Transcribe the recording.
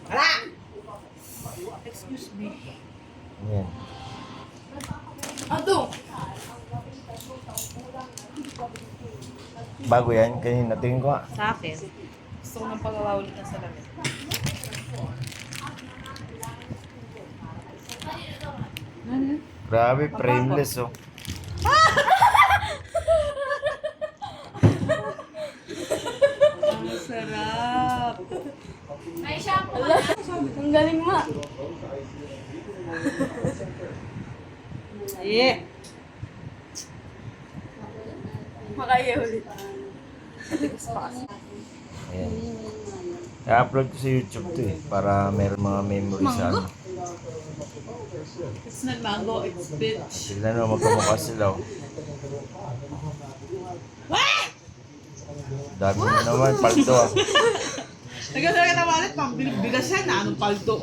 Hala! Excuse me. Yan. Ato! Bago yan, kanina. Tingin ko nga. Sa akin, gusto ko ng pagawa ulit ng salamin. Grabe, frameless oh. Ang sarap! May shampoo na. Ang galing mo. Yeah! Makaya ulit. Matigas pa kasi. Ayan. I-upload ko sa YouTube to eh. Para meron mga memories sa ano. It's not mango, it's bitch. Tignan mo, magkamukha sila oh. Dami mo naman, palto ah. Nagkasara ka naman ulit, pang bigas yan na, anong paldo?